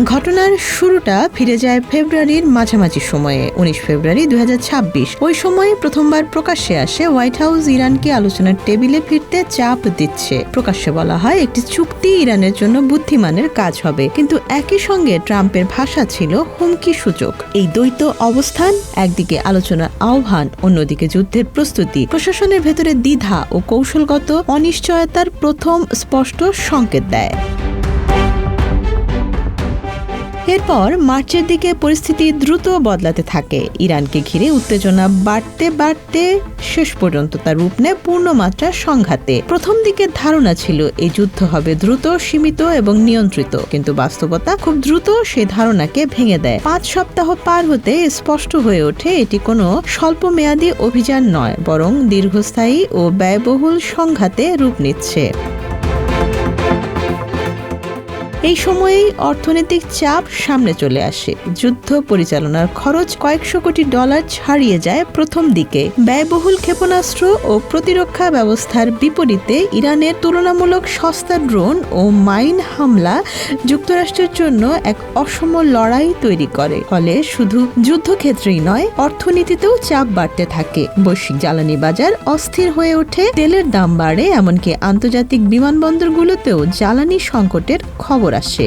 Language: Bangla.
ঘটনার শুরুটা ফিরে যায় ফেব্রুয়ারির মাঝামাঝি সময়ে, 19 ফেব্রুয়ারি 2026। ওই সময়ে প্রথমবার প্রকাশ্যে আসে হোয়াইট হাউস ইরানকে আলোচনার টেবিলে ফিরতে চাপ দিচ্ছে। প্রকাশ্যে বলা হয় একটি চুক্তি ইরানের জন্য বুদ্ধিমানের কাজ হবে, কিন্তু একই সঙ্গে ট্রাম্পের ভাষা ছিল হুমকি সূচক। এই দ্বৈত অবস্থান, একদিকে আলোচনার আহ্বান, অন্যদিকে যুদ্ধের প্রস্তুতি, প্রশাসনের ভেতরে দ্বিধা ও কৌশলগত অনিশ্চয়তার প্রথম স্পষ্ট সংকেত দেয়। এরপর মার্চের দিকে পরিস্থিতি দ্রুত বদলাতে থাকে। ইরানকে ঘিরে উত্তেজনা বাড়তে বাড়তে শেষ পর্যন্ত তার রূপ নেয় পূর্ণমাত্রা সংঘাতে। প্রথম দিকে ধারণা ছিল এই যুদ্ধ হবে দ্রুত, সীমিত এবং নিয়ন্ত্রিত, কিন্তু বাস্তবতা খুব দ্রুত সেই ধারণাকে ভেঙে দেয়। 5 সপ্তাহ পার হতে স্পষ্ট হয়ে ওঠে এটি কোনো স্বল্পমেয়াদী অভিযান নয়, বরং দীর্ঘস্থায়ী ও ব্যয়বহুল সংঘাতে রূপ নিচ্ছে। এই সময়েই অর্থনৈতিক চাপ সামনে চলে আসে। যুদ্ধ পরিচালনার খরচ কয়েকশো কোটি ডলার ছাড়িয়ে যায় প্রথম দিকে। ব্যয়বহুল ক্ষেপণাস্ত্র ও প্রতিরক্ষা ব্যবস্থার বিপরীতে ইরানের তুলনামূলক সস্তা ড্রোন ও মাইন হামলা যুক্তরাষ্ট্রের জন্য এক অসম লড়াই তৈরি করে। ফলে শুধু যুদ্ধক্ষেত্রেই নয়, অর্থনীতিতেও চাপ বাড়তে থাকে। বৈশ্বিক জ্বালানি বাজার অস্থির হয়ে ওঠে, তেলের দাম বাড়ে, এমনকি আন্তর্জাতিক বিমানবন্দরগুলোতেও জ্বালানি সংকটের খবর আসে।